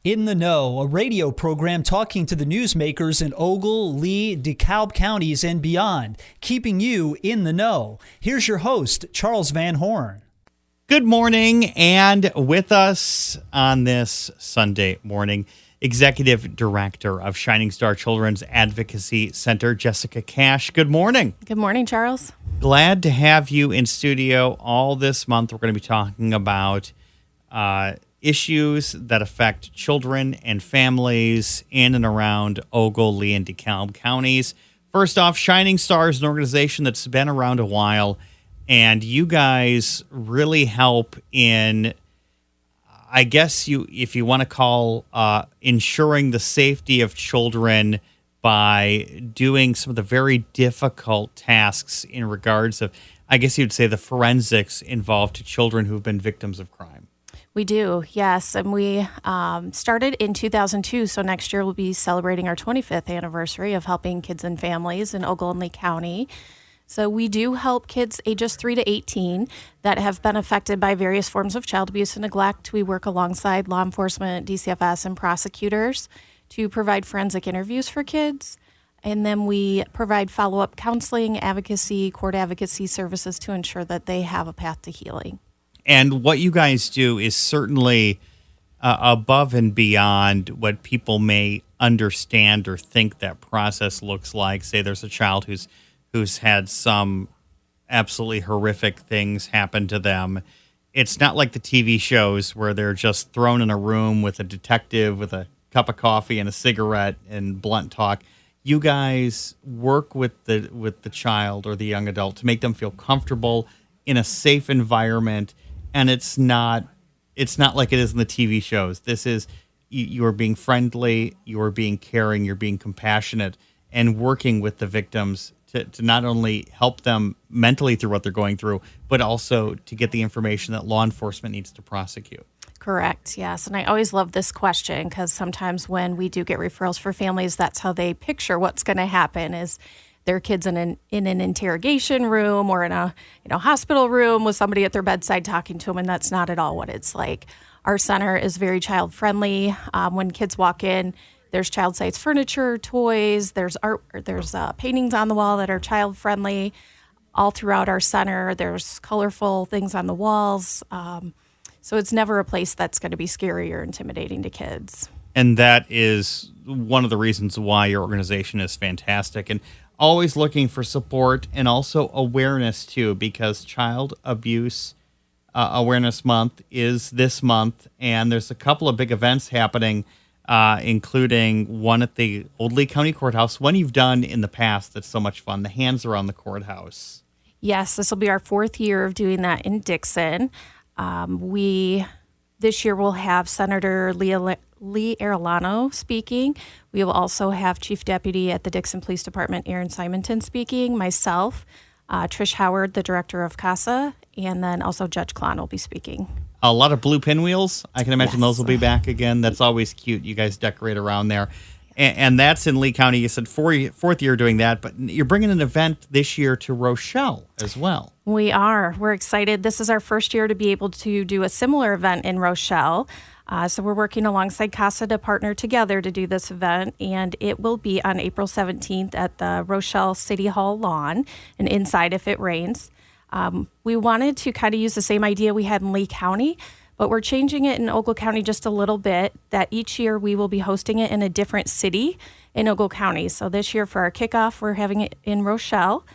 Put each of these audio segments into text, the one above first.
In the Know, a radio program talking to the newsmakers in Ogle, Lee, DeKalb counties and beyond, keeping you in the know. Here's your host, Charles Van Horn. Good morning, and with us on this Sunday morning, Executive Director of Shining Star Children's Advocacy Center, Jessica Cash. Good morning. Good morning, Charles. Glad to have you in studio. All this month, we're going to be talking about issues that affect children and families in and around Ogle, Lee, and DeKalb counties. First off, Shining Star is an organization that's been around a while, and you guys really help in, I guess if you want to call, ensuring the safety of children by doing some of the very difficult tasks in regards of, I guess you'd say, the forensics involved to children who've been victims of crime. We do, yes. And we started in 2002, so next year we'll be celebrating our 25th anniversary of helping kids and families in Ogle and Lee County. So we do help kids ages 3 to 18 that have been affected by various forms of child abuse and neglect. We work alongside law enforcement, DCFS, and prosecutors to provide forensic interviews for kids. And then we provide follow-up counseling, advocacy, court advocacy services to ensure that they have a path to healing. And what you guys do is certainly above and beyond what people may understand or think that process looks like. Say there's a child who's had some absolutely horrific things happen to them. It's not like the TV shows where they're just thrown in a room with a detective with a cup of coffee and a cigarette and blunt talk. You guys work with the child or the young adult to make them feel comfortable in a safe environment. And it's not like it is in the TV shows. This is, you are being friendly, you are being caring, you're being compassionate, and working with the victims to not only help them mentally through what they're going through, but also to get the information that law enforcement needs to prosecute. Correct, yes. And I always love this question because sometimes when we do get referrals for families, that's how they picture what's going to happen is their kids in an interrogation room or in a hospital room with somebody at their bedside talking to them, and that's not at all what it's like. Our center is very child friendly. When kids walk in, there's child size furniture, toys, there's art, there's paintings on the wall that are child friendly. All throughout our center, there's colorful things on the walls. So it's never a place that's going to be scary or intimidating to kids. And that is one of the reasons why your organization is fantastic. And always looking for support and also awareness, too, because Child Abuse Awareness Month is this month, and there's a couple of big events happening, including one at the Ogle County Courthouse, one you've done in the past that's so much fun, the Hands Around the Courthouse. Yes, this will be our 4th year of doing that in Dixon. This year we'll have Senator Lee Arellano speaking. We will also have Chief Deputy at the Dixon Police Department, Aaron Simonton, speaking, myself, Trish Howard, the Director of CASA, and then also Judge Klon will be speaking. A lot of blue pinwheels. I can imagine Yes. Those will be back again. That's always cute. You guys decorate around there. And that's in Lee County. You said fourth year doing that, but you're bringing an event this year to Rochelle as well. We are. We're excited. This is our first year to be able to do a similar event in Rochelle. So we're working alongside CASA to partner together to do this event, and it will be on April 17th at the Rochelle City Hall lawn and inside if it rains. We wanted to kind of use the same idea we had in Lee County, but we're changing it in Ogle County just a little bit, that each year we will be hosting it in a different city in Ogle County. So this year for our kickoff, we're having it in Rochelle.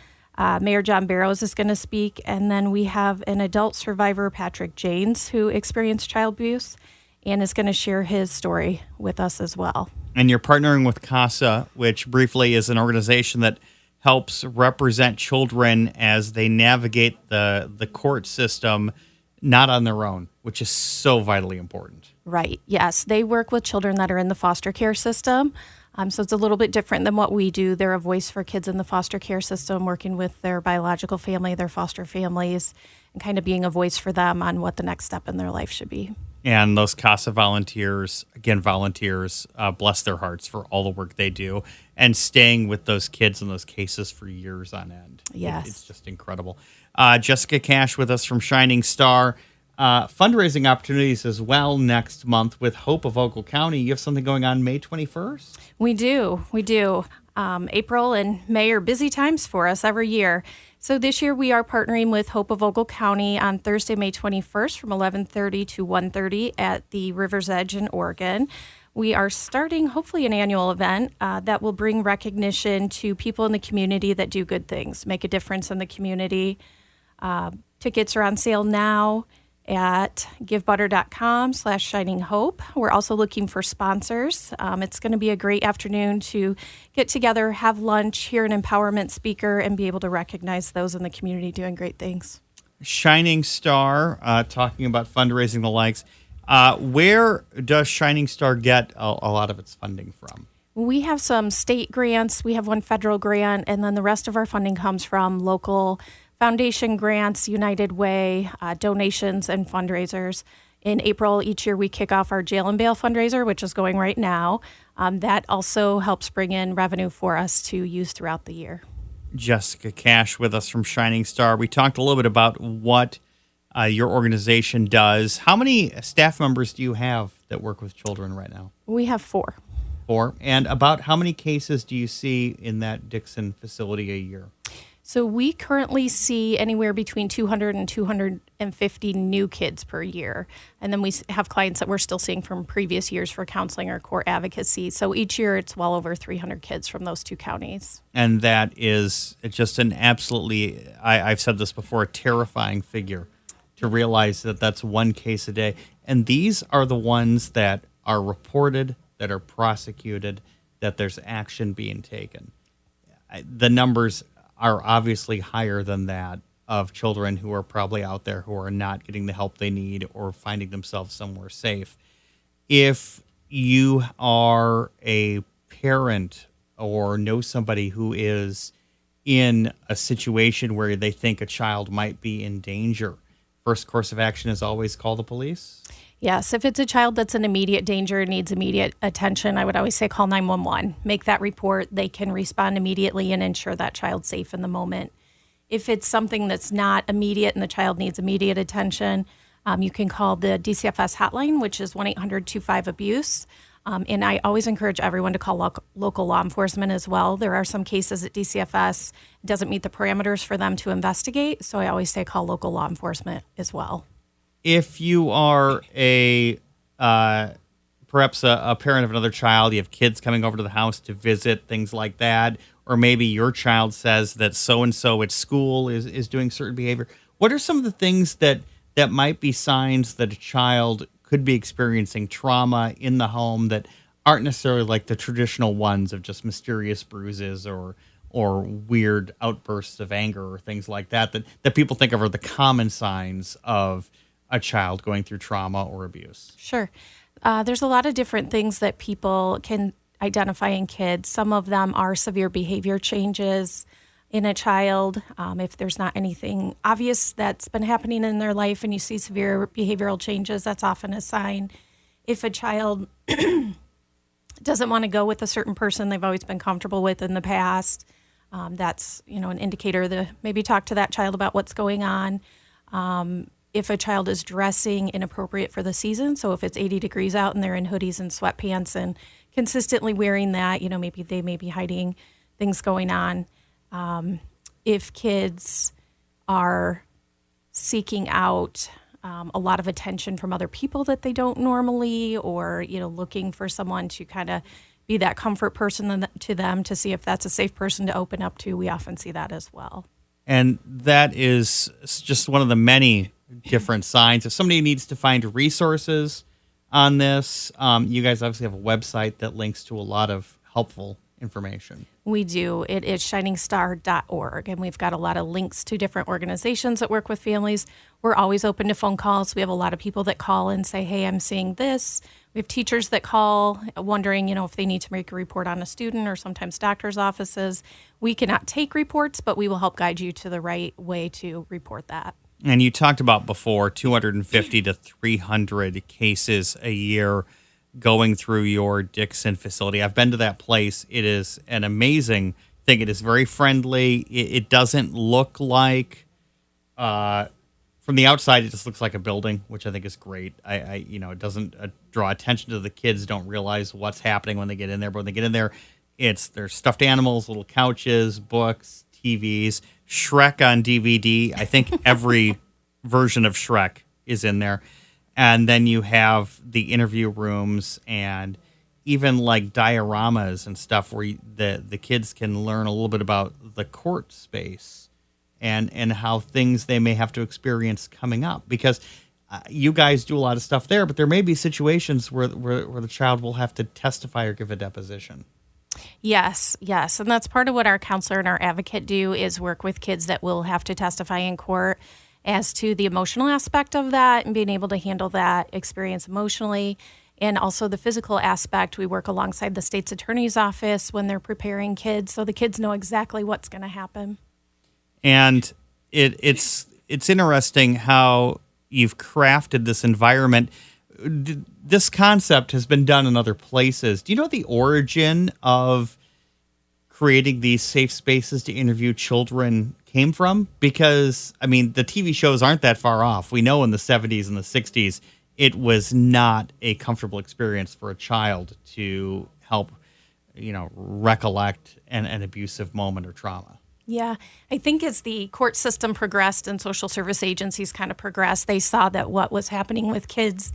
Mayor John Barrows is going to speak, and then we have an adult survivor, Patrick Janes, who experienced child abuse and is going to share his story with us as well. And you're partnering with CASA, which briefly is an organization that helps represent children as they navigate the court system, not on their own, which is so vitally important. Right. Yes. They work with children that are in the foster care system. So it's a little bit different than what we do. They're a voice for kids in the foster care system, working with their biological family, their foster families, and kind of being a voice for them on what the next step in their life should be. And those CASA volunteers, bless their hearts for all the work they do and staying with those kids in those cases for years on end. Yes. It's just incredible. Jessica Cash with us from Shining Star. Fundraising opportunities as well next month with Hope of Ogle County. You have something going on May 21st? We do. April and May are busy times for us every year. So this year we are partnering with Hope of Ogle County on Thursday, May 21st from 11:30 to 1:30 at the River's Edge in Oregon. We are starting, hopefully, an annual event that will bring recognition to people in the community that do good things, make a difference in the community. Tickets are on sale now at givebutter.com/shininghope. We're also looking for sponsors. It's going to be a great afternoon to get together, have lunch, hear an empowerment speaker, and be able to recognize those in the community doing great things. Shining Star, talking about fundraising the likes. Where does Shining Star get a lot of its funding from? We have some state grants. We have one federal grant, and then the rest of our funding comes from local foundation grants, United Way, donations, and fundraisers. In April each year, we kick off our jail and bail fundraiser, which is going right now. That also helps bring in revenue for us to use throughout the year. Jessica Cash with us from Shining Star. We talked a little bit about what your organization does. How many staff members do you have that work with children right now? We have 4. 4. And about how many cases do you see in that Dixon facility a year? So we currently see anywhere between 200 and 250 new kids per year. And then we have clients that we're still seeing from previous years for counseling or core advocacy. So each year it's well over 300 kids from those 2 counties. And that is just an absolutely, I've said this before, a terrifying figure to realize that that's 1 case a day. And these are the ones that are reported, that are prosecuted, that there's action being taken. The numbers are obviously higher than that of children who are probably out there who are not getting the help they need or finding themselves somewhere safe. If you are a parent or know somebody who is in a situation where they think a child might be in danger, first course of action is always call the police? Yes, if it's a child that's in immediate danger and needs immediate attention, I would always say call 911. Make that report. They can respond immediately and ensure that child's safe in the moment. If it's something that's not immediate and the child needs immediate attention, you can call the DCFS hotline, which is 1-800-25-ABUSE. And I always encourage everyone to call local law enforcement as well. There are some cases at DCFS, it doesn't meet the parameters for them to investigate, so I always say call local law enforcement as well. If you are perhaps a parent of another child, you have kids coming over to the house to visit, things like that, or maybe your child says that so-and-so at school is doing certain behavior, what are some of the things that might be signs that a child could be experiencing trauma in the home that aren't necessarily like the traditional ones of just mysterious bruises or weird outbursts of anger or things like that people think of are the common signs of a child going through trauma or abuse? Sure. There's a lot of different things that people can identify in kids. Some of them are severe behavior changes in a child. If there's not anything obvious that's been happening in their life and you see severe behavioral changes, that's often a sign. If a child doesn't want to go with a certain person they've always been comfortable with in the past, that's an indicator to maybe talk to that child about what's going on. If a child is dressing inappropriate for the season, so if it's 80 degrees out and they're in hoodies and sweatpants and consistently wearing that, maybe they may be hiding things going on. If kids are seeking out a lot of attention from other people that they don't normally, or, looking for someone to kind of be that comfort person to them to see if that's a safe person to open up to, we often see that as well. And that is just one of the many different signs. If somebody needs to find resources on this, you guys obviously have a website that links to a lot of helpful information. We do. It is shiningstar.org, and we've got a lot of links to different organizations that work with families. We're always open to phone calls. We have a lot of people that call and say, hey, I'm seeing this. We have teachers that call wondering, if they need to make a report on a student, or sometimes doctor's offices. We cannot take reports, but we will help guide you to the right way to report that. And you talked about before 250 to 300 cases a year going through your Dixon facility. I've been to that place. It is an amazing thing. It is very friendly. It doesn't look like from the outside, it just looks like a building, which I think is great. It doesn't draw attention to the kids. Don't realize what's happening when they get in there. But when they get in there, there's stuffed animals, little couches, books, TVs, Shrek on DVD. I think every version of Shrek is in there. And then you have the interview rooms and even like dioramas and stuff where the kids can learn a little bit about the court space and how things they may have to experience coming up. Because you guys do a lot of stuff there, but there may be situations where the child will have to testify or give a deposition. Yes. And that's part of what our counselor and our advocate do is work with kids that will have to testify in court as to the emotional aspect of that and being able to handle that experience emotionally. And also the physical aspect, we work alongside the state's attorney's office when they're preparing kids so the kids know exactly what's going to happen. And it's interesting how you've crafted this environment. This concept has been done in other places. Do you know the origin of creating these safe spaces to interview children came from? Because, the TV shows aren't that far off. We know in the 70s and the 60s, it was not a comfortable experience for a child to help, recollect an abusive moment or trauma. Yeah, I think as the court system progressed and social service agencies kind of progressed, they saw that what was happening with kids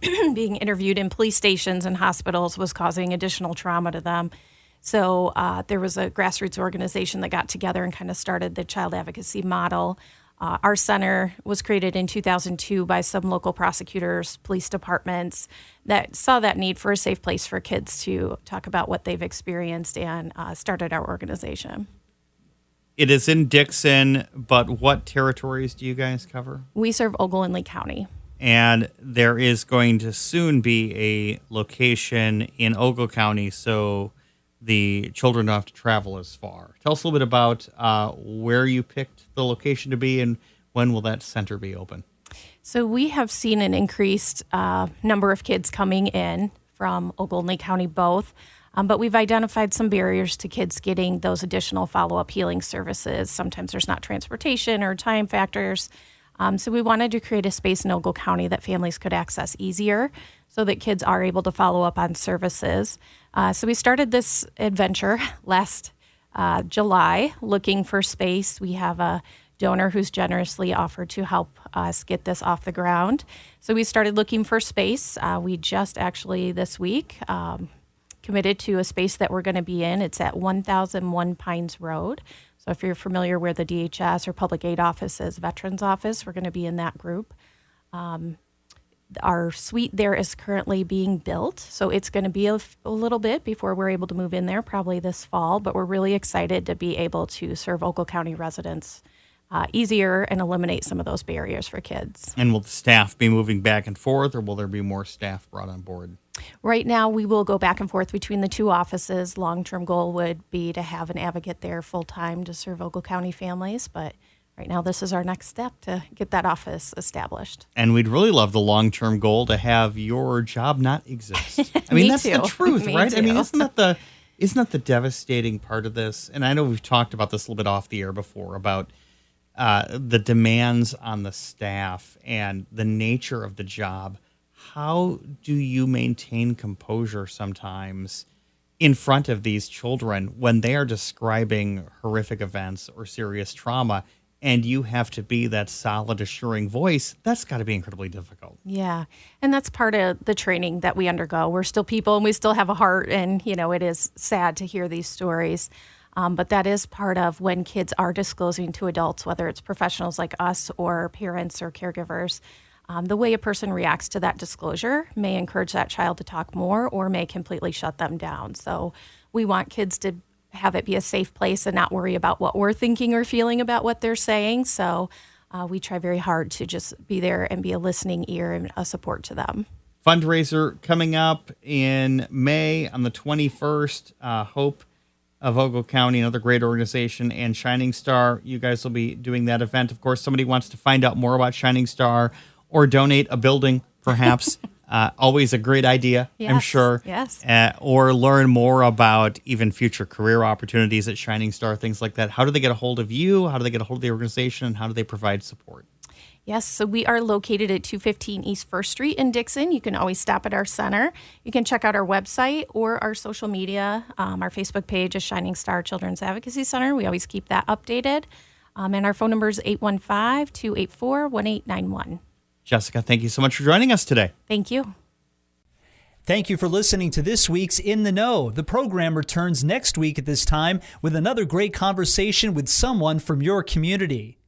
being interviewed in police stations and hospitals was causing additional trauma to them. So there was a grassroots organization that got together and kind of started the child advocacy model. Our center was created in 2002 by some local prosecutors, police departments that saw that need for a safe place for kids to talk about what they've experienced and started our organization. It is in Dixon, but what territories do you guys cover? We serve Ogle and Lee County. And there is going to soon be a location in Ogle County, so the children don't have to travel as far. Tell us a little bit about where you picked the location to be and when will that center be open? So we have seen an increased number of kids coming in from Ogle and Lee County both, but we've identified some barriers to kids getting those additional follow-up healing services. Sometimes there's not transportation or time factors. So we wanted to create a space in Ogle County that families could access easier so that kids are able to follow up on services. So we started this adventure last July looking for space. We have a donor who's generously offered to help us get this off the ground. So we started looking for space. We just actually this week committed to a space that we're going to be in. It's at 1001 Pines Road. So if you're familiar where the DHS or Public Aid Office is, Veterans Office, we're going to be in that group. Our suite there is currently being built, so it's going to be a little bit before we're able to move in there, probably this fall, but we're really excited to be able to serve Ogle County residents easier and eliminate some of those barriers for kids. And will the staff be moving back and forth, or will there be more staff brought on board? Right now, we will go back and forth between the two offices. Long-term goal would be to have an advocate there full-time to serve Ogle County families, but right now this is our next step to get that office established. And we'd really love the long-term goal to have your job not exist. I mean, that's too. the truth, Me right? too. I mean, isn't that the devastating part of this? And I know we've talked about this a little bit off the air before about the demands on the staff and the nature of the job. How do you maintain composure sometimes in front of these children when they are describing horrific events or serious trauma, and you have to be that solid, assuring voice? That's got to be incredibly difficult. Yeah, and that's part of the training that we undergo. We're still people, and we still have a heart, and, it is sad to hear these stories. But that is part of when kids are disclosing to adults, whether it's professionals like us or parents or caregivers. The way a person reacts to that disclosure may encourage that child to talk more or may completely shut them down. So we want kids to have it be a safe place and not worry about what we're thinking or feeling about what they're saying. So we try very hard to just be there and be a listening ear and a support to them. Fundraiser coming up in May on the 21st. Hope of Ogle County, another great organization, and Shining Star. You guys will be doing that event. Of course, somebody wants to find out more about Shining Star or donate a building, perhaps. Always a great idea, yes, I'm sure. Yes. Or learn more about even future career opportunities at Shining Star, things like that. How do they get a hold of you? How do they get a hold of the organization? And how do they provide support? Yes, so we are located at 215 East 1st Street in Dixon. You can always stop at our center. You can check out our website or our social media. Our Facebook page is Shining Star Children's Advocacy Center. We always keep that updated. And our phone number is 815-284-1891. Jessica, thank you so much for joining us today. Thank you. Thank you for listening to this week's In the Know. The program returns next week at this time with another great conversation with someone from your community.